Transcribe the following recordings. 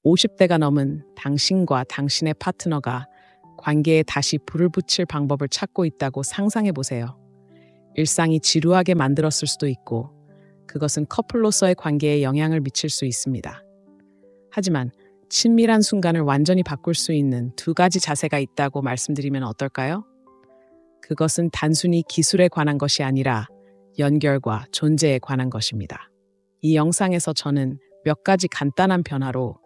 50대가 넘은 당신과 당신의 파트너가 관계에 다시 불을 붙일 방법을 찾고 있다고 상상해 보세요. 일상이 지루하게 만들었을 수도 있고, 그것은 커플로서의 관계에 영향을 미칠 수 있습니다. 하지만 친밀한 순간을 완전히 바꿀 수 있는 두 가지 자세가 있다고 말씀드리면 어떨까요? 그것은 단순히 기술에 관한 것이 아니라 연결과 존재에 관한 것입니다. 이 영상에서 저는 몇 가지 간단한 변화로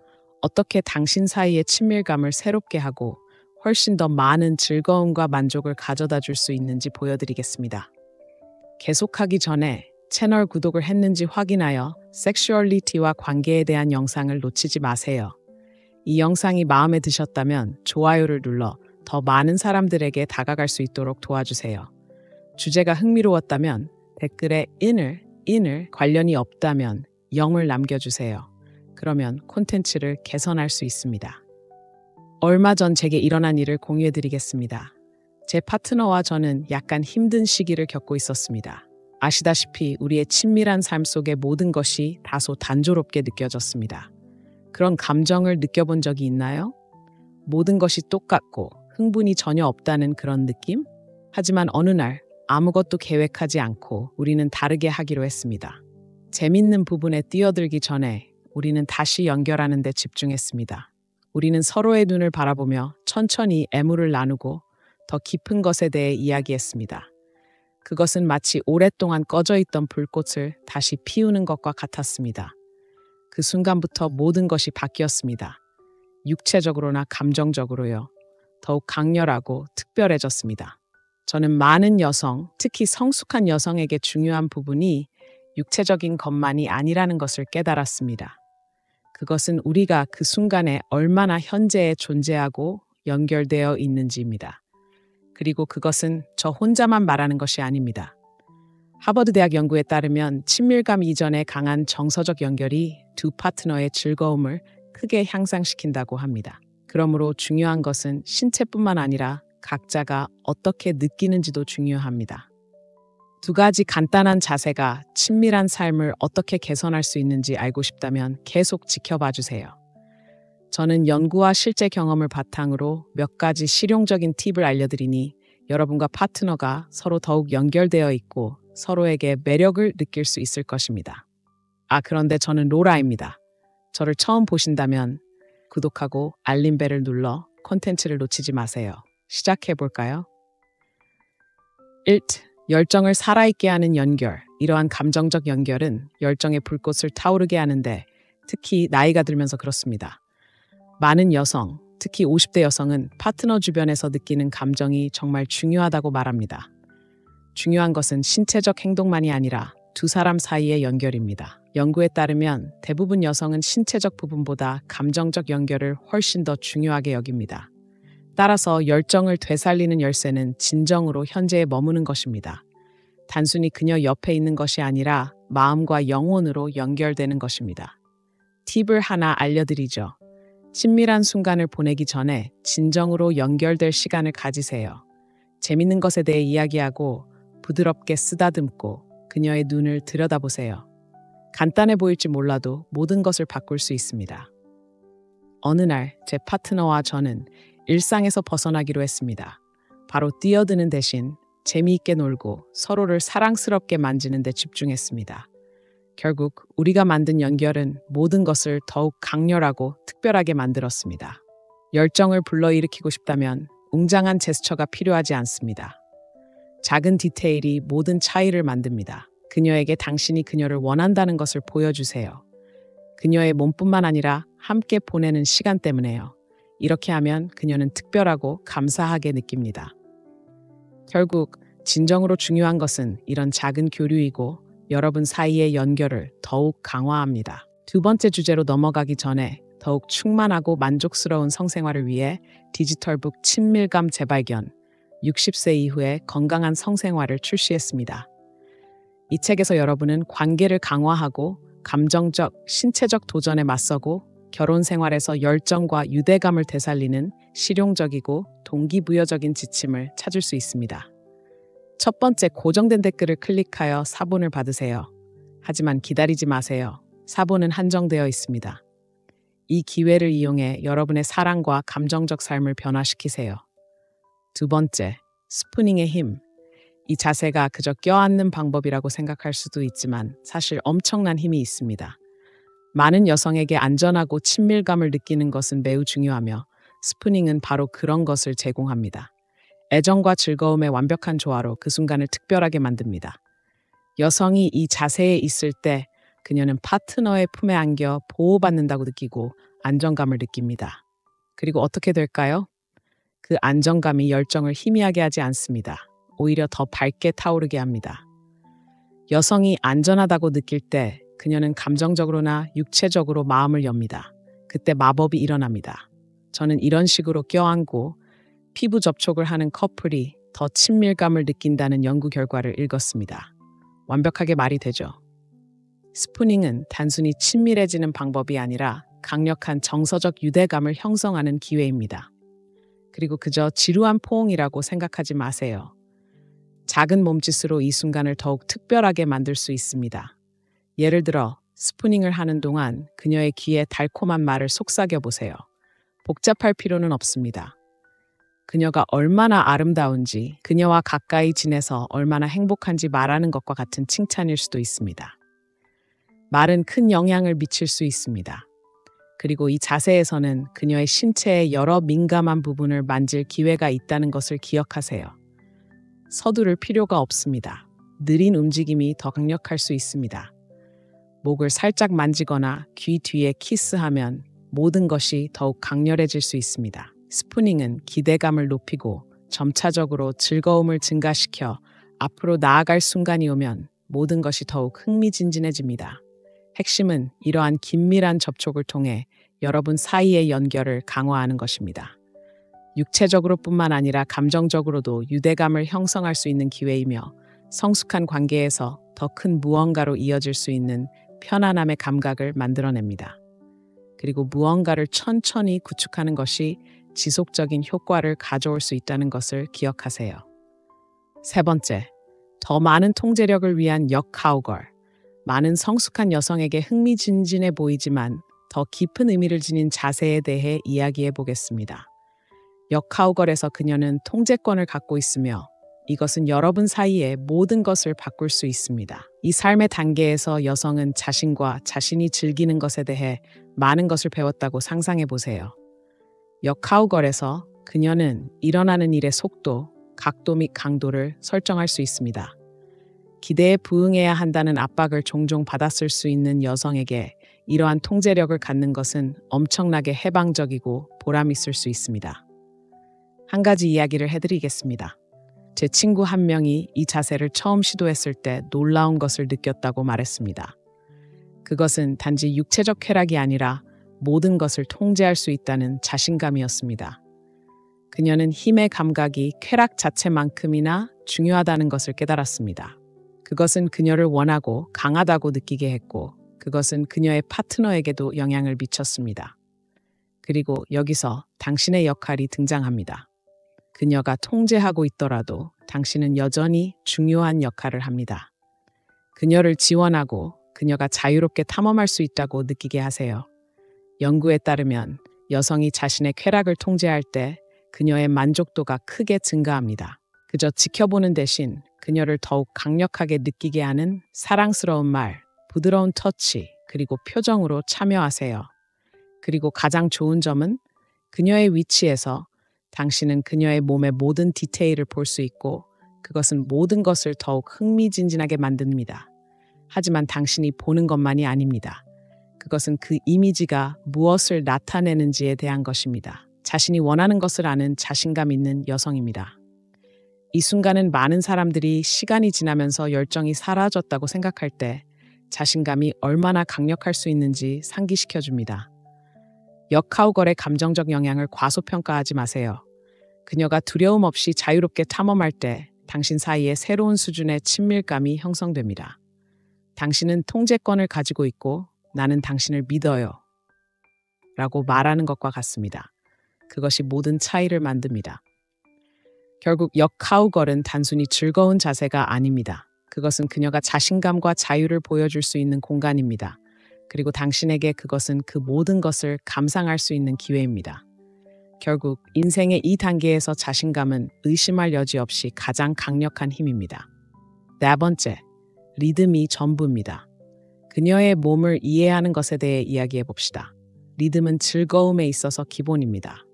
어떻게 당신 사이의 친밀감을 새롭게 하고 훨씬 더 많은 즐거움과 만족을 가져다 줄 수 있는지 보여드리겠습니다. 계속하기 전에 채널 구독을 했는지 확인하여 섹슈얼리티와 관계에 대한 영상을 놓치지 마세요. 이 영상이 마음에 드셨다면 좋아요를 눌러 더 많은 사람들에게 다가갈 수 있도록 도와주세요. 주제가 흥미로웠다면 댓글에 인을 관련이 없다면 0을 남겨주세요. 그러면 콘텐츠를 개선할 수 있습니다. 얼마 전 제게 일어난 일을 공유해드리겠습니다. 제 파트너와 저는 약간 힘든 시기를 겪고 있었습니다. 아시다시피 우리의 친밀한 삶 속의 모든 것이 다소 단조롭게 느껴졌습니다. 그런 감정을 느껴본 적이 있나요? 모든 것이 똑같고 흥분이 전혀 없다는 그런 느낌? 하지만 어느 날 아무것도 계획하지 않고 우리는 다르게 하기로 했습니다. 재밌는 부분에 뛰어들기 전에 우리는 다시 연결하는 데 집중했습니다. 우리는 서로의 눈을 바라보며 천천히 애무를 나누고 더 깊은 것에 대해 이야기했습니다. 그것은 마치 오랫동안 꺼져 있던 불꽃을 다시 피우는 것과 같았습니다. 그 순간부터 모든 것이 바뀌었습니다. 육체적으로나 감정적으로요. 더욱 강렬하고 특별해졌습니다. 저는 많은 여성, 특히 성숙한 여성에게 중요한 부분이 육체적인 것만이 아니라는 것을 깨달았습니다. 그것은 우리가 그 순간에 얼마나 현재에 존재하고 연결되어 있는지입니다. 그리고 그것은 저 혼자만 말하는 것이 아닙니다. 하버드 대학 연구에 따르면 친밀감 이전의 강한 정서적 연결이 두 파트너의 즐거움을 크게 향상시킨다고 합니다. 그러므로 중요한 것은 신체뿐만 아니라 각자가 어떻게 느끼는지도 중요합니다. 두 가지 간단한 자세가 친밀한 삶을 어떻게 개선할 수 있는지 알고 싶다면 계속 지켜봐 주세요. 저는 연구와 실제 경험을 바탕으로 몇 가지 실용적인 팁을 알려드리니 여러분과 파트너가 서로 더욱 연결되어 있고 서로에게 매력을 느낄 수 있을 것입니다. 그런데 저는 로라입니다. 저를 처음 보신다면 구독하고 알림벨을 눌러 콘텐츠를 놓치지 마세요. 시작해볼까요? 1. 열정을 살아있게 하는 연결. 이러한 감정적 연결은 열정의 불꽃을 타오르게 하는데 특히 나이가 들면서 그렇습니다. 많은 여성, 특히 50대 여성은 파트너 주변에서 느끼는 감정이 정말 중요하다고 말합니다. 중요한 것은 신체적 행동만이 아니라 두 사람 사이의 연결입니다. 연구에 따르면 대부분 여성은 신체적 부분보다 감정적 연결을 훨씬 더 중요하게 여깁니다. 따라서 열정을 되살리는 열쇠는 진정으로 현재에 머무는 것입니다. 단순히 그녀 옆에 있는 것이 아니라 마음과 영혼으로 연결되는 것입니다. 팁을 하나 알려드리죠. 친밀한 순간을 보내기 전에 진정으로 연결될 시간을 가지세요. 재밌는 것에 대해 이야기하고 부드럽게 쓰다듬고 그녀의 눈을 들여다보세요. 간단해 보일지 몰라도 모든 것을 바꿀 수 있습니다. 어느 날 제 파트너와 저는 일상에서 벗어나기로 했습니다. 바로 뛰어드는 대신 재미있게 놀고 서로를 사랑스럽게 만지는 데 집중했습니다. 결국 우리가 만든 연결은 모든 것을 더욱 강렬하고 특별하게 만들었습니다. 열정을 불러일으키고 싶다면 웅장한 제스처가 필요하지 않습니다. 작은 디테일이 모든 차이를 만듭니다. 그녀에게 당신이 그녀를 원한다는 것을 보여주세요. 그녀의 몸뿐만 아니라 함께 보내는 시간 때문에요. 이렇게 하면 그녀는 특별하고 감사하게 느낍니다. 결국 진정으로 중요한 것은 이런 작은 교류이고 여러분 사이의 연결을 더욱 강화합니다. 두 번째 주제로 넘어가기 전에 더욱 충만하고 만족스러운 성생활을 위해 디지털북 친밀감 재발견 60세 이후의 건강한 성생활을 출시했습니다. 이 책에서 여러분은 관계를 강화하고 감정적, 신체적 도전에 맞서고 결혼 생활에서 열정과 유대감을 되살리는 실용적이고 동기부여적인 지침을 찾을 수 있습니다. 첫 번째, 고정된 댓글을 클릭하여 사본을 받으세요. 하지만 기다리지 마세요. 사본은 한정되어 있습니다. 이 기회를 이용해 여러분의 사랑과 감정적 삶을 변화시키세요. 두 번째, 스푸닝의 힘. 이 자세가 그저 껴안는 방법이라고 생각할 수도 있지만 사실 엄청난 힘이 있습니다. 많은 여성에게 안전하고 친밀감을 느끼는 것은 매우 중요하며 스푸닝은 바로 그런 것을 제공합니다. 애정과 즐거움의 완벽한 조화로 그 순간을 특별하게 만듭니다. 여성이 이 자세에 있을 때 그녀는 파트너의 품에 안겨 보호받는다고 느끼고 안정감을 느낍니다. 그리고 어떻게 될까요? 그 안정감이 열정을 희미하게 하지 않습니다. 오히려 더 밝게 타오르게 합니다. 여성이 안전하다고 느낄 때 그녀는 감정적으로나 육체적으로 마음을 엽니다. 그때 마법이 일어납니다. 저는 이런 식으로 껴안고 피부 접촉을 하는 커플이 더 친밀감을 느낀다는 연구 결과를 읽었습니다. 완벽하게 말이 되죠. 스푸닝은 단순히 친밀해지는 방법이 아니라 강력한 정서적 유대감을 형성하는 기회입니다. 그리고 그저 지루한 포옹이라고 생각하지 마세요. 작은 몸짓으로 이 순간을 더욱 특별하게 만들 수 있습니다. 예를 들어 스푸닝을 하는 동안 그녀의 귀에 달콤한 말을 속삭여 보세요. 복잡할 필요는 없습니다. 그녀가 얼마나 아름다운지, 그녀와 가까이 지내서 얼마나 행복한지 말하는 것과 같은 칭찬일 수도 있습니다. 말은 큰 영향을 미칠 수 있습니다. 그리고 이 자세에서는 그녀의 신체의 여러 민감한 부분을 만질 기회가 있다는 것을 기억하세요. 서두를 필요가 없습니다. 느린 움직임이 더 강력할 수 있습니다. 목을 살짝 만지거나 귀 뒤에 키스하면 모든 것이 더욱 강렬해질 수 있습니다. 스푸닝은 기대감을 높이고 점차적으로 즐거움을 증가시켜 앞으로 나아갈 순간이 오면 모든 것이 더욱 흥미진진해집니다. 핵심은 이러한 긴밀한 접촉을 통해 여러분 사이의 연결을 강화하는 것입니다. 육체적으로뿐만 아니라 감정적으로도 유대감을 형성할 수 있는 기회이며 성숙한 관계에서 더 큰 무언가로 이어질 수 있는 편안함의 감각을 만들어냅니다. 그리고 무언가를 천천히 구축하는 것이 지속적인 효과를 가져올 수 있다는 것을 기억하세요. 세 번째, 더 많은 통제력을 위한 역카우걸. 많은 성숙한 여성에게 흥미진진해 보이지만 더 깊은 의미를 지닌 자세에 대해 이야기해 보겠습니다. 역카우걸에서 그녀는 통제권을 갖고 있으며 이것은 여러분 사이의 모든 것을 바꿀 수 있습니다. 이 삶의 단계에서 여성은 자신과 자신이 즐기는 것에 대해 많은 것을 배웠다고 상상해 보세요. 역카우걸에서 그녀는 일어나는 일의 속도, 각도 및 강도를 설정할 수 있습니다. 기대에 부응해야 한다는 압박을 종종 받았을 수 있는 여성에게 이러한 통제력을 갖는 것은 엄청나게 해방적이고 보람 있을 수 있습니다. 한 가지 이야기를 해드리겠습니다. 제 친구 한 명이 이 자세를 처음 시도했을 때 놀라운 것을 느꼈다고 말했습니다. 그것은 단지 육체적 쾌락이 아니라 모든 것을 통제할 수 있다는 자신감이었습니다. 그녀는 힘의 감각이 쾌락 자체만큼이나 중요하다는 것을 깨달았습니다. 그것은 그녀를 원하고 강하다고 느끼게 했고, 그것은 그녀의 파트너에게도 영향을 미쳤습니다. 그리고 여기서 당신의 역할이 등장합니다. 그녀가 통제하고 있더라도 당신은 여전히 중요한 역할을 합니다. 그녀를 지원하고 그녀가 자유롭게 탐험할 수 있다고 느끼게 하세요. 연구에 따르면 여성이 자신의 쾌락을 통제할 때 그녀의 만족도가 크게 증가합니다. 그저 지켜보는 대신 그녀를 더욱 강력하게 느끼게 하는 사랑스러운 말, 부드러운 터치, 그리고 표정으로 참여하세요. 그리고 가장 좋은 점은 그녀의 위치에서 당신은 그녀의 몸의 모든 디테일을 볼 수 있고 그것은 모든 것을 더욱 흥미진진하게 만듭니다. 하지만 당신이 보는 것만이 아닙니다. 그것은 그 이미지가 무엇을 나타내는지에 대한 것입니다. 자신이 원하는 것을 아는 자신감 있는 여성입니다. 이 순간은 많은 사람들이 시간이 지나면서 열정이 사라졌다고 생각할 때 자신감이 얼마나 강력할 수 있는지 상기시켜줍니다. 역카우걸의 감정적 영향을 과소평가하지 마세요. 그녀가 두려움 없이 자유롭게 탐험할 때 당신 사이에 새로운 수준의 친밀감이 형성됩니다. 당신은 통제권을 가지고 있고 나는 당신을 믿어요. 라고 말하는 것과 같습니다. 그것이 모든 차이를 만듭니다. 결국 역카우걸은 단순히 즐거운 자세가 아닙니다. 그것은 그녀가 자신감과 자유를 보여줄 수 있는 공간입니다. 그리고 당신에게 그것은 그 모든 것을 감상할 수 있는 기회입니다. 결국 인생의 이 단계에서 자신감은 의심할 여지 없이 가장 강력한 힘입니다. 네 번째, 리듬이 전부입니다. 그녀의 몸을 이해하는 것에 대해 이야기해 봅시다. 리듬은 즐거움에 있어서 기본입니다.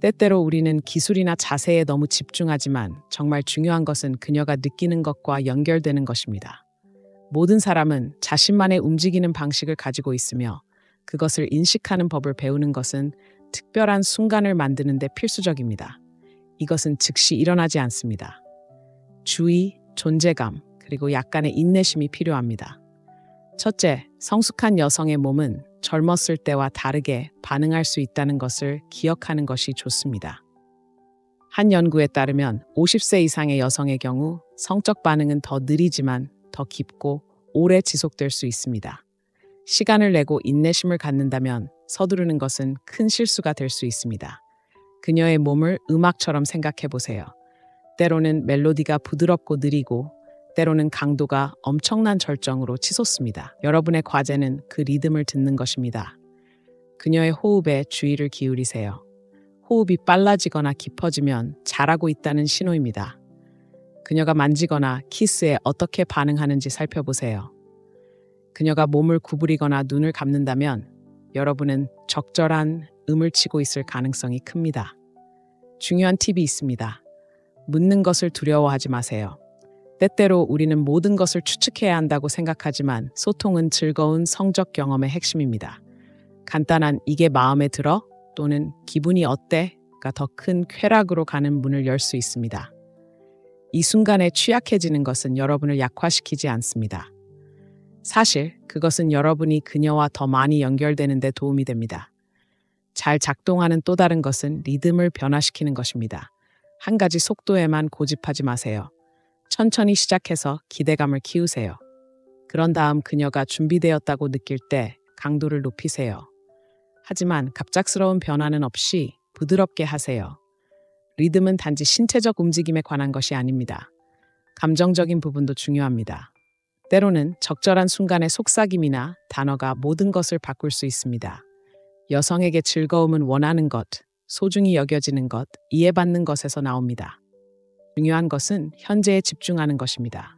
때때로 우리는 기술이나 자세에 너무 집중하지만 정말 중요한 것은 그녀가 느끼는 것과 연결되는 것입니다. 모든 사람은 자신만의 움직이는 방식을 가지고 있으며 그것을 인식하는 법을 배우는 것은 특별한 순간을 만드는 데 필수적입니다. 이것은 즉시 일어나지 않습니다. 주의, 존재감, 그리고 약간의 인내심이 필요합니다. 첫째, 성숙한 여성의 몸은 젊었을 때와 다르게 반응할 수 있다는 것을 기억하는 것이 좋습니다. 한 연구에 따르면 50세 이상의 여성의 경우 성적 반응은 더 느리지만 더 깊고 오래 지속될 수 있습니다. 시간을 내고 인내심을 갖는다면 서두르는 것은 큰 실수가 될 수 있습니다. 그녀의 몸을 음악처럼 생각해 보세요. 때로는 멜로디가 부드럽고 느리고 때로는 강도가 엄청난 절정으로 치솟습니다. 여러분의 과제는 그 리듬을 듣는 것입니다. 그녀의 호흡에 주의를 기울이세요. 호흡이 빨라지거나 깊어지면 잘하고 있다는 신호입니다. 그녀가 만지거나 키스에 어떻게 반응하는지 살펴보세요. 그녀가 몸을 구부리거나 눈을 감는다면 여러분은 적절한 음을 치고 있을 가능성이 큽니다. 중요한 팁이 있습니다. 묻는 것을 두려워하지 마세요. 때때로 우리는 모든 것을 추측해야 한다고 생각하지만 소통은 즐거운 성적 경험의 핵심입니다. 간단한 "이게 마음에 들어?" 또는 "기분이 어때?"가 더 큰 쾌락으로 가는 문을 열 수 있습니다. 이 순간에 취약해지는 것은 여러분을 약화시키지 않습니다. 사실 그것은 여러분이 그녀와 더 많이 연결되는 데 도움이 됩니다. 잘 작동하는 또 다른 것은 리듬을 변화시키는 것입니다. 한 가지 속도에만 고집하지 마세요. 천천히 시작해서 기대감을 키우세요. 그런 다음 그녀가 준비되었다고 느낄 때 강도를 높이세요. 하지만 갑작스러운 변화는 없이 부드럽게 하세요. 리듬은 단지 신체적 움직임에 관한 것이 아닙니다. 감정적인 부분도 중요합니다. 때로는 적절한 순간의 속삭임이나 단어가 모든 것을 바꿀 수 있습니다. 여성에게 즐거움은 원하는 것, 소중히 여겨지는 것, 이해받는 것에서 나옵니다. 중요한 것은 현재에 집중하는 것입니다.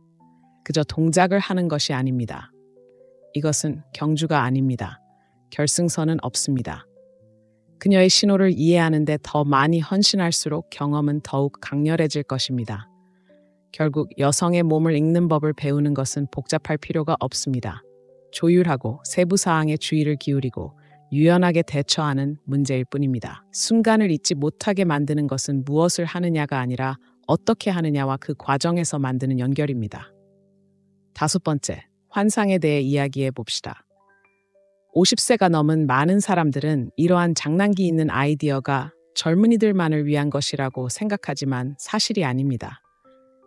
그저 동작을 하는 것이 아닙니다. 이것은 경주가 아닙니다. 결승선은 없습니다. 그녀의 신호를 이해하는 데 더 많이 헌신할수록 경험은 더욱 강렬해질 것입니다. 결국 여성의 몸을 읽는 법을 배우는 것은 복잡할 필요가 없습니다. 조율하고 세부 사항에 주의를 기울이고 유연하게 대처하는 문제일 뿐입니다. 순간을 잊지 못하게 만드는 것은 무엇을 하느냐가 아니라 어떻게 하느냐와 그 과정에서 만드는 연결입니다. 다섯 번째, 환상에 대해 이야기해 봅시다. 50세가 넘은 많은 사람들은 이러한 장난기 있는 아이디어가 젊은이들만을 위한 것이라고 생각하지만 사실이 아닙니다.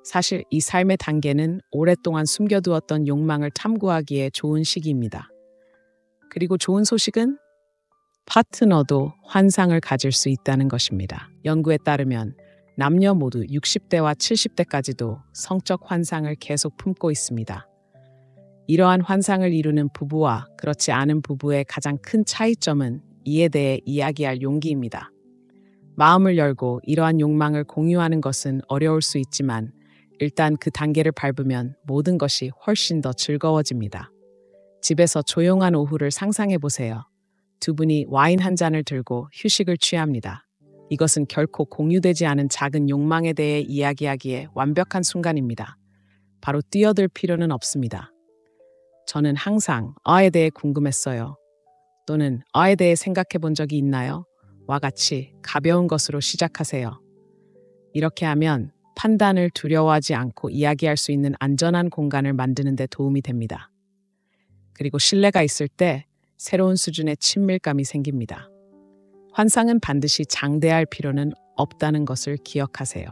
사실 이 삶의 단계는 오랫동안 숨겨두었던 욕망을 탐구하기에 좋은 시기입니다. 그리고 좋은 소식은 파트너도 환상을 가질 수 있다는 것입니다. 연구에 따르면 남녀 모두 60대와 70대까지도 성적 환상을 계속 품고 있습니다. 이러한 환상을 이루는 부부와 그렇지 않은 부부의 가장 큰 차이점은 이에 대해 이야기할 용기입니다. 마음을 열고 이러한 욕망을 공유하는 것은 어려울 수 있지만 일단 그 단계를 밟으면 모든 것이 훨씬 더 즐거워집니다. 집에서 조용한 오후를 상상해 보세요. 두 분이 와인 한 잔을 들고 휴식을 취합니다. 이것은 결코 공유되지 않은 작은 욕망에 대해 이야기하기에 완벽한 순간입니다. 바로 뛰어들 필요는 없습니다. 저는 항상 "에 대해 궁금했어요." 또는 "에 대해 생각해 본 적이 있나요?" 와 같이 가벼운 것으로 시작하세요. 이렇게 하면 판단을 두려워하지 않고 이야기할 수 있는 안전한 공간을 만드는 데 도움이 됩니다. 그리고 신뢰가 있을 때 새로운 수준의 친밀감이 생깁니다. 환상은 반드시 장대할 필요는 없다는 것을 기억하세요.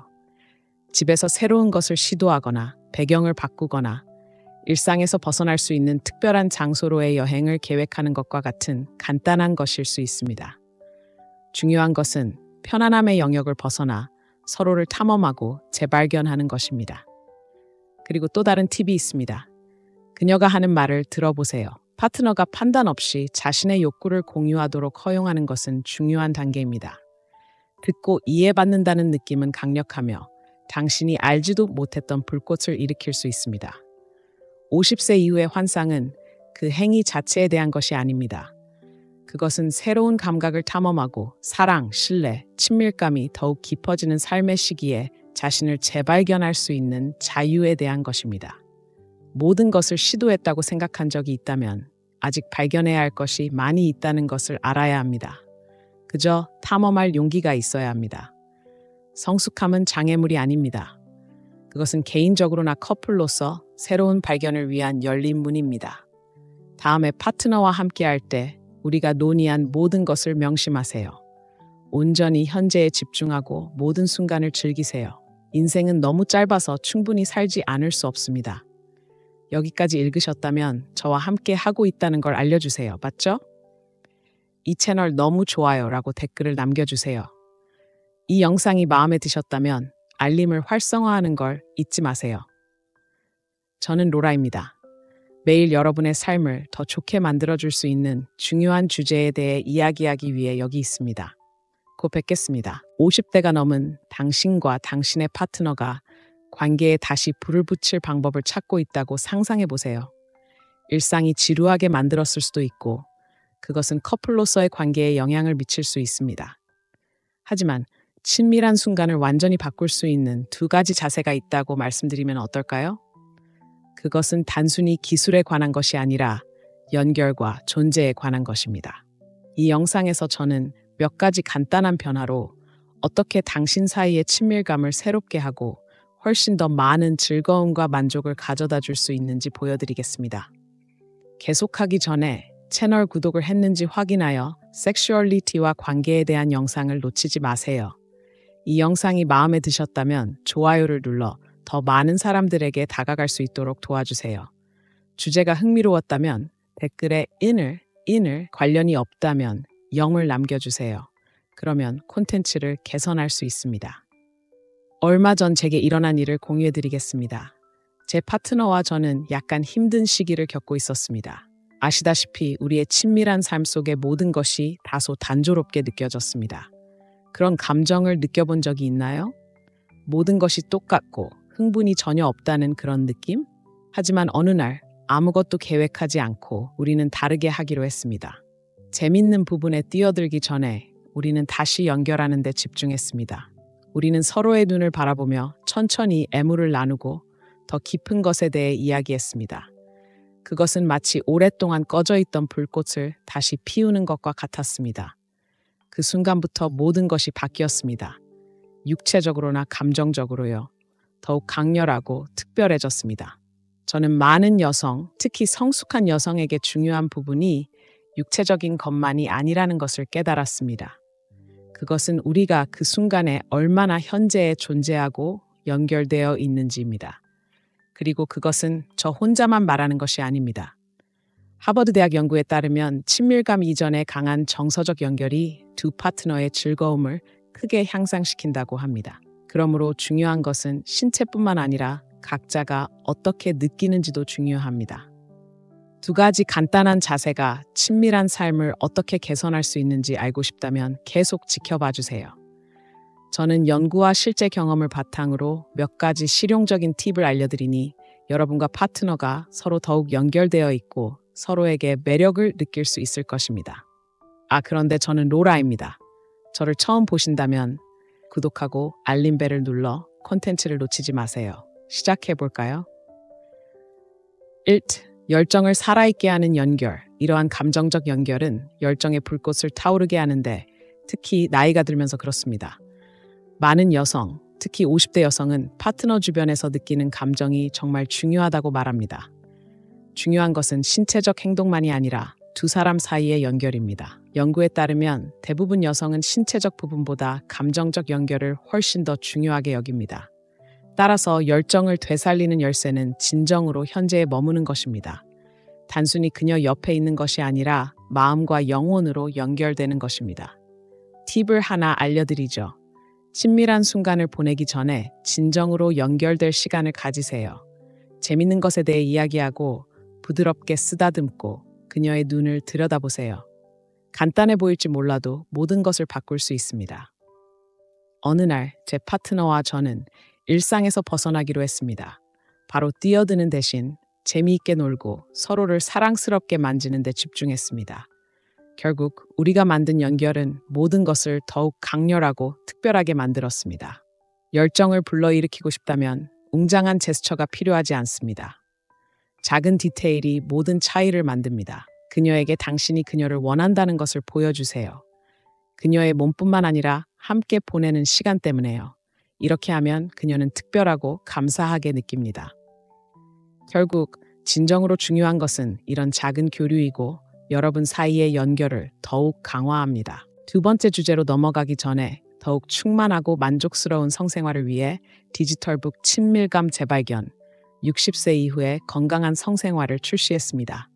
집에서 새로운 것을 시도하거나 배경을 바꾸거나 일상에서 벗어날 수 있는 특별한 장소로의 여행을 계획하는 것과 같은 간단한 것일 수 있습니다. 중요한 것은 편안함의 영역을 벗어나 서로를 탐험하고 재발견하는 것입니다. 그리고 또 다른 팁이 있습니다. 그녀가 하는 말을 들어보세요. 파트너가 판단 없이 자신의 욕구를 공유하도록 허용하는 것은 중요한 단계입니다. 듣고 이해받는다는 느낌은 강력하며 당신이 알지도 못했던 불꽃을 일으킬 수 있습니다. 50세 이후의 환상은 그 행위 자체에 대한 것이 아닙니다. 그것은 새로운 감각을 탐험하고 사랑, 신뢰, 친밀감이 더욱 깊어지는 삶의 시기에 자신을 재발견할 수 있는 자유에 대한 것입니다. 모든 것을 시도했다고 생각한 적이 있다면 아직 발견해야 할 것이 많이 있다는 것을 알아야 합니다. 그저 탐험할 용기가 있어야 합니다. 성숙함은 장애물이 아닙니다. 그것은 개인적으로나 커플로서 새로운 발견을 위한 열린 문입니다. 다음에 파트너와 함께할 때 우리가 논의한 모든 것을 명심하세요. 온전히 현재에 집중하고 모든 순간을 즐기세요. 인생은 너무 짧아서 충분히 살지 않을 수 없습니다. 여기까지 읽으셨다면 저와 함께 하고 있다는 걸 알려주세요. 맞죠? 이 채널 너무 좋아요라고 댓글을 남겨주세요. 이 영상이 마음에 드셨다면 알림을 활성화하는 걸 잊지 마세요. 저는 로라입니다. 매일 여러분의 삶을 더 좋게 만들어줄 수 있는 중요한 주제에 대해 이야기하기 위해 여기 있습니다. 곧 뵙겠습니다. 50대가 넘은 당신과 당신의 파트너가 관계에 다시 불을 붙일 방법을 찾고 있다고 상상해 보세요. 일상이 지루하게 만들었을 수도 있고 그것은 커플로서의 관계에 영향을 미칠 수 있습니다. 하지만 친밀한 순간을 완전히 바꿀 수 있는 두 가지 자세가 있다고 말씀드리면 어떨까요? 그것은 단순히 기술에 관한 것이 아니라 연결과 존재에 관한 것입니다. 이 영상에서 저는 몇 가지 간단한 변화로 어떻게 당신 사이의 친밀감을 새롭게 하고 훨씬 더 많은 즐거움과 만족을 가져다 줄 수 있는지 보여드리겠습니다. 계속하기 전에 채널 구독을 했는지 확인하여 섹슈얼리티와 관계에 대한 영상을 놓치지 마세요. 이 영상이 마음에 드셨다면 좋아요를 눌러 더 많은 사람들에게 다가갈 수 있도록 도와주세요. 주제가 흥미로웠다면 댓글에 인을 관련이 없다면 0을 남겨주세요. 그러면 콘텐츠를 개선할 수 있습니다. 얼마 전 제게 일어난 일을 공유해드리겠습니다. 제 파트너와 저는 약간 힘든 시기를 겪고 있었습니다. 아시다시피 우리의 친밀한 삶 속의 모든 것이 다소 단조롭게 느껴졌습니다. 그런 감정을 느껴본 적이 있나요? 모든 것이 똑같고 흥분이 전혀 없다는 그런 느낌? 하지만 어느 날 아무것도 계획하지 않고 우리는 다르게 하기로 했습니다. 재밌는 부분에 뛰어들기 전에 우리는 다시 연결하는 데 집중했습니다. 우리는 서로의 눈을 바라보며 천천히 애무를 나누고 더 깊은 것에 대해 이야기했습니다. 그것은 마치 오랫동안 꺼져 있던 불꽃을 다시 피우는 것과 같았습니다. 그 순간부터 모든 것이 바뀌었습니다. 육체적으로나 감정적으로요. 더욱 강렬하고 특별해졌습니다. 저는 많은 여성, 특히 성숙한 여성에게 중요한 부분이 육체적인 것만이 아니라는 것을 깨달았습니다. 그것은 우리가 그 순간에 얼마나 현재에 존재하고 연결되어 있는지입니다. 그리고 그것은 저 혼자만 말하는 것이 아닙니다. 하버드 대학 연구에 따르면 친밀감 이전의 강한 정서적 연결이 두 파트너의 즐거움을 크게 향상시킨다고 합니다. 그러므로 중요한 것은 신체뿐만 아니라 각자가 어떻게 느끼는지도 중요합니다. 두 가지 간단한 자세가 친밀한 삶을 어떻게 개선할 수 있는지 알고 싶다면 계속 지켜봐 주세요. 저는 연구와 실제 경험을 바탕으로 몇 가지 실용적인 팁을 알려드리니 여러분과 파트너가 서로 더욱 연결되어 있고 서로에게 매력을 느낄 수 있을 것입니다. 그런데 저는 로라입니다. 저를 처음 보신다면 구독하고 알림벨을 눌러 콘텐츠를 놓치지 마세요. 시작해볼까요? 1. 열정을 살아있게 하는 연결. 이러한 감정적 연결은 열정의 불꽃을 타오르게 하는데 특히 나이가 들면서 그렇습니다. 많은 여성, 특히 50대 여성은 파트너 주변에서 느끼는 감정이 정말 중요하다고 말합니다. 중요한 것은 신체적 행동만이 아니라 두 사람 사이의 연결입니다. 연구에 따르면 대부분 여성은 신체적 부분보다 감정적 연결을 훨씬 더 중요하게 여깁니다. 따라서 열정을 되살리는 열쇠는 진정으로 현재에 머무는 것입니다. 단순히 그녀 옆에 있는 것이 아니라 마음과 영혼으로 연결되는 것입니다. 팁을 하나 알려드리죠. 친밀한 순간을 보내기 전에 진정으로 연결될 시간을 가지세요. 재밌는 것에 대해 이야기하고 부드럽게 쓰다듬고 그녀의 눈을 들여다보세요. 간단해 보일지 몰라도 모든 것을 바꿀 수 있습니다. 어느 날 제 파트너와 저는 일상에서 벗어나기로 했습니다. 바로 뛰어드는 대신 재미있게 놀고 서로를 사랑스럽게 만지는 데 집중했습니다. 결국 우리가 만든 연결은 모든 것을 더욱 강렬하고 특별하게 만들었습니다. 열정을 불러일으키고 싶다면 웅장한 제스처가 필요하지 않습니다. 작은 디테일이 모든 차이를 만듭니다. 그녀에게 당신이 그녀를 원한다는 것을 보여주세요. 그녀의 몸뿐만 아니라 함께 보내는 시간 때문에요. 이렇게 하면 그녀는 특별하고 감사하게 느낍니다. 결국 진정으로 중요한 것은 이런 작은 교류이고 여러분 사이의 연결을 더욱 강화합니다. 두 번째 주제로 넘어가기 전에 더욱 충만하고 만족스러운 성생활을 위해 디지털북 친밀감 재발견 60세 이후의 건강한 성생활을 출시했습니다.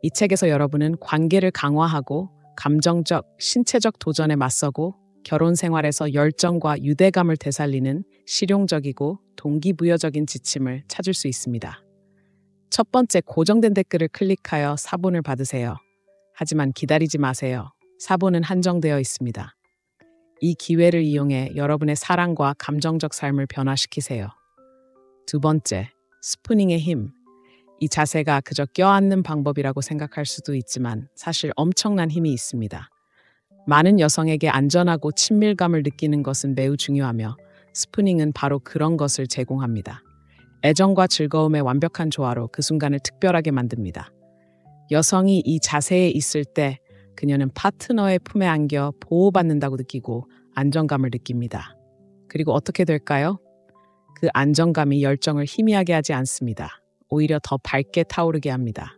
이 책에서 여러분은 관계를 강화하고 감정적, 신체적 도전에 맞서고 결혼 생활에서 열정과 유대감을 되살리는 실용적이고 동기부여적인 지침을 찾을 수 있습니다. 첫 번째, 고정된 댓글을 클릭하여 사본을 받으세요. 하지만 기다리지 마세요. 사본은 한정되어 있습니다. 이 기회를 이용해 여러분의 사랑과 감정적 삶을 변화시키세요. 두 번째, 스푸닝의 힘. 이 자세가 그저 껴안는 방법이라고 생각할 수도 있지만 사실 엄청난 힘이 있습니다. 많은 여성에게 안전하고 친밀감을 느끼는 것은 매우 중요하며 스푸닝은 바로 그런 것을 제공합니다. 애정과 즐거움의 완벽한 조화로 그 순간을 특별하게 만듭니다. 여성이 이 자세에 있을 때 그녀는 파트너의 품에 안겨 보호받는다고 느끼고 안정감을 느낍니다. 그리고 어떻게 될까요? 그 안정감이 열정을 희미하게 하지 않습니다. 오히려 더 밝게 타오르게 합니다.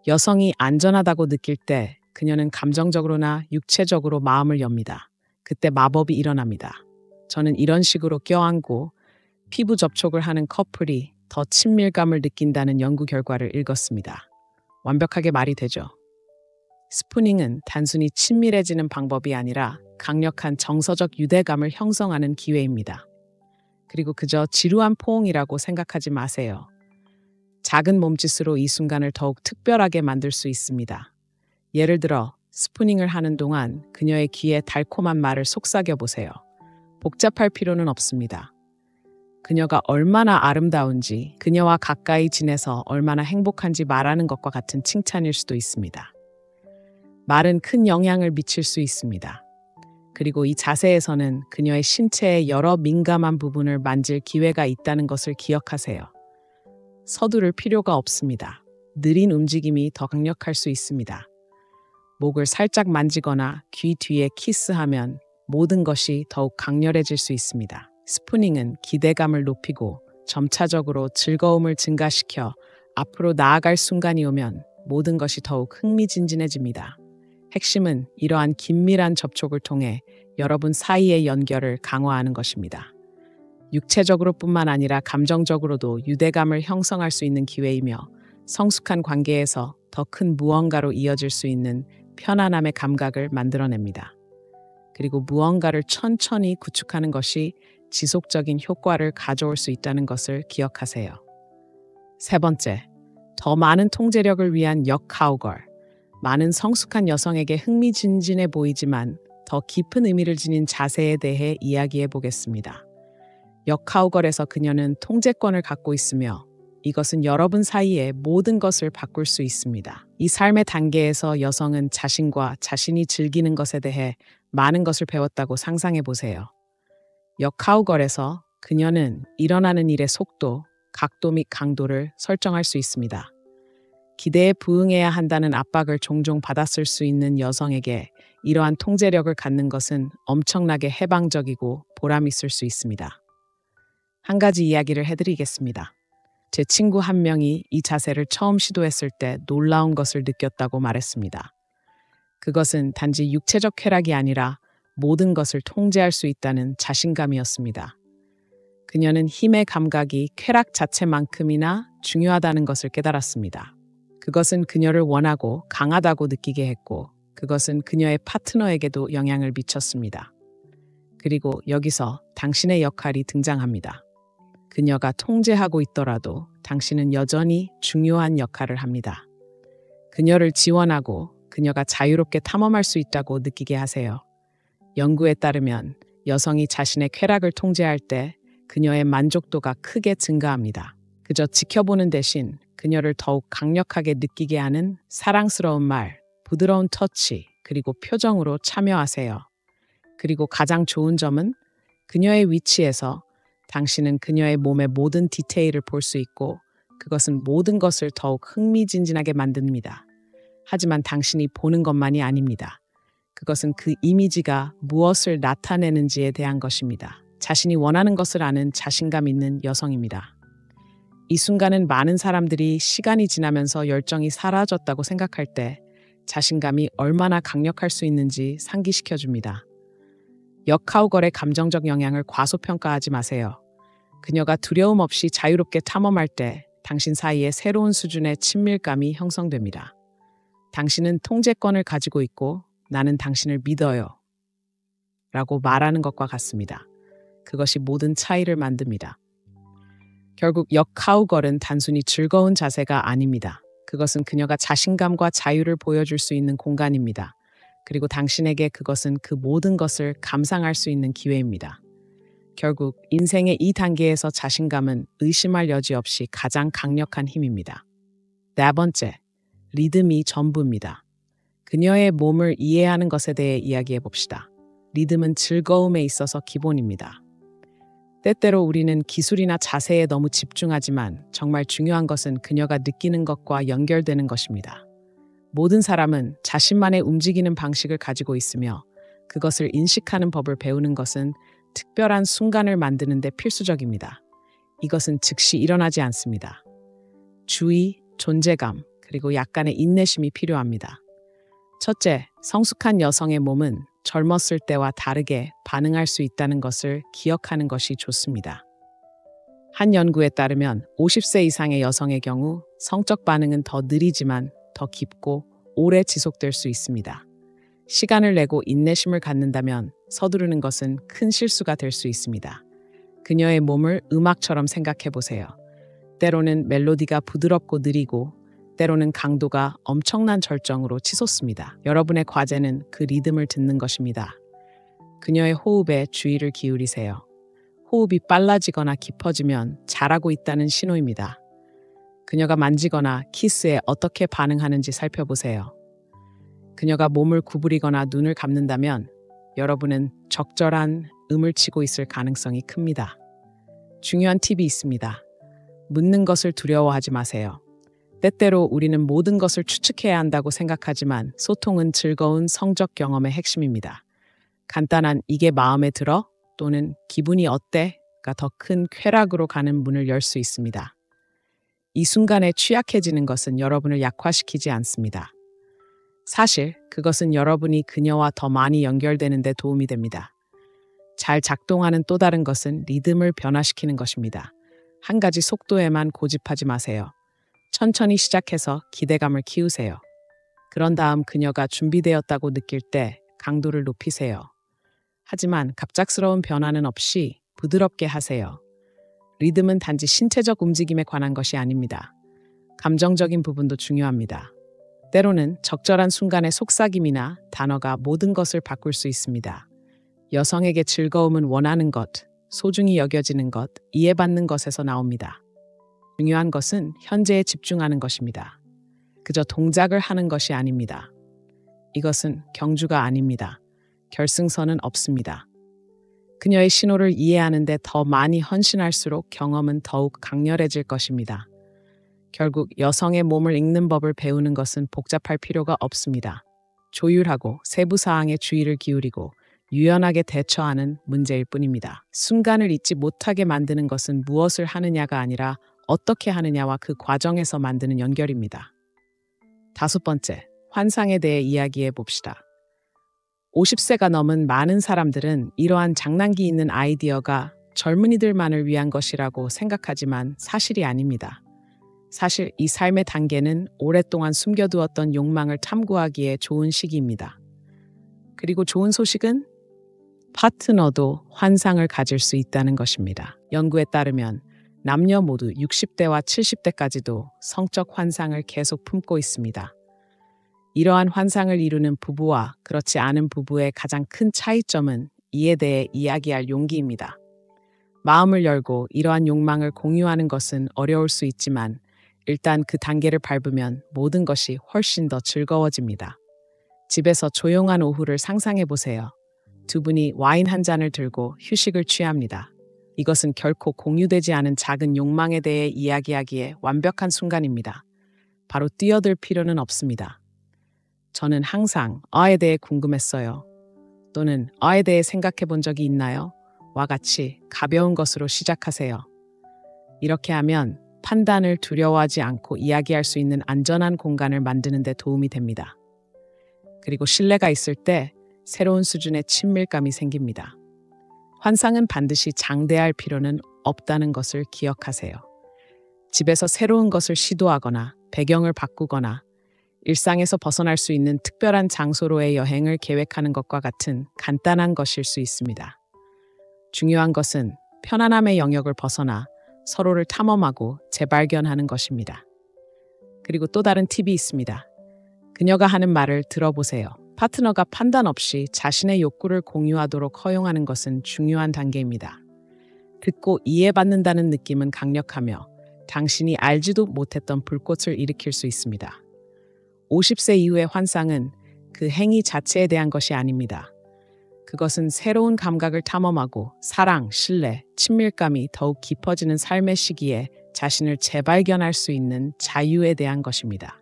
여성이 안전하다고 느낄 때 그녀는 감정적으로나 육체적으로 마음을 엽니다. 그때 마법이 일어납니다. 저는 이런 식으로 껴안고 피부 접촉을 하는 커플이 더 친밀감을 느낀다는 연구 결과를 읽었습니다. 완벽하게 말이 되죠. 스푸닝은 단순히 친밀해지는 방법이 아니라 강력한 정서적 유대감을 형성하는 기회입니다. 그리고 그저 지루한 포옹이라고 생각하지 마세요. 작은 몸짓으로 이 순간을 더욱 특별하게 만들 수 있습니다. 예를 들어 스푸닝을 하는 동안 그녀의 귀에 달콤한 말을 속삭여 보세요. 복잡할 필요는 없습니다. 그녀가 얼마나 아름다운지, 그녀와 가까이 지내서 얼마나 행복한지 말하는 것과 같은 칭찬일 수도 있습니다. 말은 큰 영향을 미칠 수 있습니다. 그리고 이 자세에서는 그녀의 신체의 여러 민감한 부분을 만질 기회가 있다는 것을 기억하세요. 서두를 필요가 없습니다. 느린 움직임이 더 강력할 수 있습니다. 목을 살짝 만지거나 귀 뒤에 키스하면 모든 것이 더욱 강렬해질 수 있습니다. 스푸닝은 기대감을 높이고 점차적으로 즐거움을 증가시켜 앞으로 나아갈 순간이 오면 모든 것이 더욱 흥미진진해집니다. 핵심은 이러한 긴밀한 접촉을 통해 여러분 사이의 연결을 강화하는 것입니다. 육체적으로뿐만 아니라 감정적으로도 유대감을 형성할 수 있는 기회이며 성숙한 관계에서 더 큰 무언가로 이어질 수 있는 편안함의 감각을 만들어냅니다. 그리고 무언가를 천천히 구축하는 것이 지속적인 효과를 가져올 수 있다는 것을 기억하세요. 세 번째, 더 많은 통제력을 위한 역카우걸. 많은 성숙한 여성에게 흥미진진해 보이지만 더 깊은 의미를 지닌 자세에 대해 이야기해 보겠습니다. 역카우걸에서 그녀는 통제권을 갖고 있으며 이것은 여러분 사이의 모든 것을 바꿀 수 있습니다. 이 삶의 단계에서 여성은 자신과 자신이 즐기는 것에 대해 많은 것을 배웠다고 상상해 보세요. 역카우걸에서 그녀는 일어나는 일의 속도, 각도 및 강도를 설정할 수 있습니다. 기대에 부응해야 한다는 압박을 종종 받았을 수 있는 여성에게 이러한 통제력을 갖는 것은 엄청나게 해방적이고 보람 있을 수 있습니다. 한 가지 이야기를 해드리겠습니다. 제 친구 한 명이 이 자세를 처음 시도했을 때 놀라운 것을 느꼈다고 말했습니다. 그것은 단지 육체적 쾌락이 아니라 모든 것을 통제할 수 있다는 자신감이었습니다. 그녀는 힘의 감각이 쾌락 자체만큼이나 중요하다는 것을 깨달았습니다. 그것은 그녀를 원하고 강하다고 느끼게 했고, 그것은 그녀의 파트너에게도 영향을 미쳤습니다. 그리고 여기서 당신의 역할이 등장합니다. 그녀가 통제하고 있더라도 당신은 여전히 중요한 역할을 합니다. 그녀를 지원하고 그녀가 자유롭게 탐험할 수 있다고 느끼게 하세요. 연구에 따르면 여성이 자신의 쾌락을 통제할 때 그녀의 만족도가 크게 증가합니다. 그저 지켜보는 대신 그녀를 더욱 강력하게 느끼게 하는 사랑스러운 말, 부드러운 터치, 그리고 표정으로 참여하세요. 그리고 가장 좋은 점은 그녀의 위치에서 당신은 그녀의 몸의 모든 디테일을 볼 수 있고 그것은 모든 것을 더욱 흥미진진하게 만듭니다. 하지만 당신이 보는 것만이 아닙니다. 그것은 그 이미지가 무엇을 나타내는지에 대한 것입니다. 자신이 원하는 것을 아는 자신감 있는 여성입니다. 이 순간은 많은 사람들이 시간이 지나면서 열정이 사라졌다고 생각할 때 자신감이 얼마나 강력할 수 있는지 상기시켜줍니다. 역하우걸의 감정적 영향을 과소평가하지 마세요. 그녀가 두려움 없이 자유롭게 탐험할 때 당신 사이에 새로운 수준의 친밀감이 형성됩니다. 당신은 통제권을 가지고 있고 나는 당신을 믿어요. 라고 말하는 것과 같습니다. 그것이 모든 차이를 만듭니다. 결국 역하우걸은 단순히 즐거운 자세가 아닙니다. 그것은 그녀가 자신감과 자유를 보여줄 수 있는 공간입니다. 그리고 당신에게 그것은 그 모든 것을 감상할 수 있는 기회입니다. 결국 인생의 이 단계에서 자신감은 의심할 여지 없이 가장 강력한 힘입니다. 네 번째, 리듬이 전부입니다. 그녀의 몸을 이해하는 것에 대해 이야기해 봅시다. 리듬은 즐거움에 있어서 기본입니다. 때때로 우리는 기술이나 자세에 너무 집중하지만 정말 중요한 것은 그녀가 느끼는 것과 연결되는 것입니다. 모든 사람은 자신만의 움직이는 방식을 가지고 있으며 그것을 인식하는 법을 배우는 것은 특별한 순간을 만드는 데 필수적입니다. 이것은 즉시 일어나지 않습니다. 주의, 존재감, 그리고 약간의 인내심이 필요합니다. 첫째, 성숙한 여성의 몸은 젊었을 때와 다르게 반응할 수 있다는 것을 기억하는 것이 좋습니다. 한 연구에 따르면 50세 이상의 여성의 경우 성적 반응은 더 느리지만 더 깊고 오래 지속될 수 있습니다. 시간을 내고 인내심을 갖는다면 서두르는 것은 큰 실수가 될 수 있습니다. 그녀의 몸을 음악처럼 생각해 보세요. 때로는 멜로디가 부드럽고 느리고 때로는 강도가 엄청난 절정으로 치솟습니다. 여러분의 과제는 그 리듬을 듣는 것입니다. 그녀의 호흡에 주의를 기울이세요. 호흡이 빨라지거나 깊어지면 잘하고 있다는 신호입니다. 그녀가 만지거나 키스에 어떻게 반응하는지 살펴보세요. 그녀가 몸을 구부리거나 눈을 감는다면 여러분은 적절한 음을 치고 있을 가능성이 큽니다. 중요한 팁이 있습니다. 묻는 것을 두려워하지 마세요. 때때로 우리는 모든 것을 추측해야 한다고 생각하지만 소통은 즐거운 성적 경험의 핵심입니다. 간단한 "이게 마음에 들어?" 또는 "기분이 어때?"가 더 큰 쾌락으로 가는 문을 열 수 있습니다. 이 순간에 취약해지는 것은 여러분을 약화시키지 않습니다. 사실 그것은 여러분이 그녀와 더 많이 연결되는 데 도움이 됩니다. 잘 작동하는 또 다른 것은 리듬을 변화시키는 것입니다. 한 가지 속도에만 고집하지 마세요. 천천히 시작해서 기대감을 키우세요. 그런 다음 그녀가 준비되었다고 느낄 때 강도를 높이세요. 하지만 갑작스러운 변화는 없이 부드럽게 하세요. 리듬은 단지 신체적 움직임에 관한 것이 아닙니다. 감정적인 부분도 중요합니다. 때로는 적절한 순간의 속삭임이나 단어가 모든 것을 바꿀 수 있습니다. 여성에게 즐거움은 원하는 것, 소중히 여겨지는 것, 이해받는 것에서 나옵니다. 중요한 것은 현재에 집중하는 것입니다. 그저 동작을 하는 것이 아닙니다. 이것은 경주가 아닙니다. 결승선은 없습니다. 그녀의 신호를 이해하는 데 더 많이 헌신할수록 경험은 더욱 강렬해질 것입니다. 결국 여성의 몸을 읽는 법을 배우는 것은 복잡할 필요가 없습니다. 조율하고 세부 사항에 주의를 기울이고 유연하게 대처하는 문제일 뿐입니다. 순간을 잊지 못하게 만드는 것은 무엇을 하느냐가 아니라 어떻게 하느냐와 그 과정에서 만드는 연결입니다. 다섯 번째, 환상에 대해 이야기해 봅시다. 50세가 넘은 많은 사람들은 이러한 장난기 있는 아이디어가 젊은이들만을 위한 것이라고 생각하지만 사실이 아닙니다. 사실 이 삶의 단계는 오랫동안 숨겨두었던 욕망을 탐구하기에 좋은 시기입니다. 그리고 좋은 소식은 파트너도 환상을 가질 수 있다는 것입니다. 연구에 따르면 남녀 모두 60대와 70대까지도 성적 환상을 계속 품고 있습니다. 이러한 환상을 이루는 부부와 그렇지 않은 부부의 가장 큰 차이점은 이에 대해 이야기할 용기입니다. 마음을 열고 이러한 욕망을 공유하는 것은 어려울 수 있지만 일단 그 단계를 밟으면 모든 것이 훨씬 더 즐거워집니다. 집에서 조용한 오후를 상상해 보세요. 두 분이 와인 한 잔을 들고 휴식을 취합니다. 이것은 결코 공유되지 않은 작은 욕망에 대해 이야기하기에 완벽한 순간입니다. 바로 뛰어들 필요는 없습니다. 저는 항상 에 대해 궁금했어요. 또는 에 대해 생각해 본 적이 있나요? 와 같이 가벼운 것으로 시작하세요. 이렇게 하면 판단을 두려워하지 않고 이야기할 수 있는 안전한 공간을 만드는 데 도움이 됩니다. 그리고 신뢰가 있을 때 새로운 수준의 친밀감이 생깁니다. 환상은 반드시 장대할 필요는 없다는 것을 기억하세요. 집에서 새로운 것을 시도하거나 배경을 바꾸거나 일상에서 벗어날 수 있는 특별한 장소로의 여행을 계획하는 것과 같은 간단한 것일 수 있습니다. 중요한 것은 편안함의 영역을 벗어나 서로를 탐험하고 재발견하는 것입니다. 그리고 또 다른 팁이 있습니다. 그녀가 하는 말을 들어보세요. 파트너가 판단 없이 자신의 욕구를 공유하도록 허용하는 것은 중요한 단계입니다. 듣고 이해받는다는 느낌은 강력하며 당신이 알지도 못했던 불꽃을 일으킬 수 있습니다. 50세 이후의 환상은 그 행위 자체에 대한 것이 아닙니다. 그것은 새로운 감각을 탐험하고 사랑, 신뢰, 친밀감이 더욱 깊어지는 삶의 시기에 자신을 재발견할 수 있는 자유에 대한 것입니다.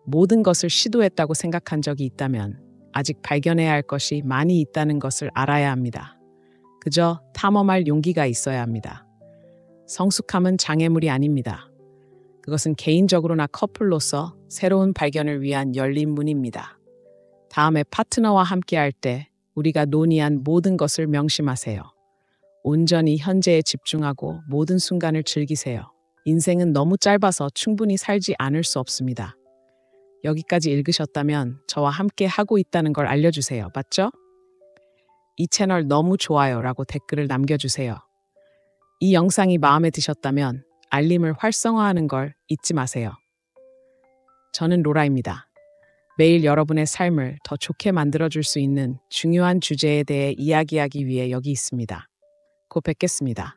모든 것을 시도했다고 생각한 적이 있다면 아직 발견해야 할 것이 많이 있다는 것을 알아야 합니다. 그저 탐험할 용기가 있어야 합니다. 성숙함은 장애물이 아닙니다. 그것은 개인적으로나 커플로서 새로운 발견을 위한 열린 문입니다. 다음에 파트너와 함께할 때 우리가 논의한 모든 것을 명심하세요. 온전히 현재에 집중하고 모든 순간을 즐기세요. 인생은 너무 짧아서 충분히 살지 않을 수 없습니다. 여기까지 읽으셨다면 저와 함께 하고 있다는 걸 알려주세요. 맞죠? 이 채널 너무 좋아요라고 댓글을 남겨주세요. 이 영상이 마음에 드셨다면 알림을 활성화하는 걸 잊지 마세요. 저는 로라입니다. 매일 여러분의 삶을 더 좋게 만들어줄 수 있는 중요한 주제에 대해 이야기하기 위해 여기 있습니다. 곧 뵙겠습니다.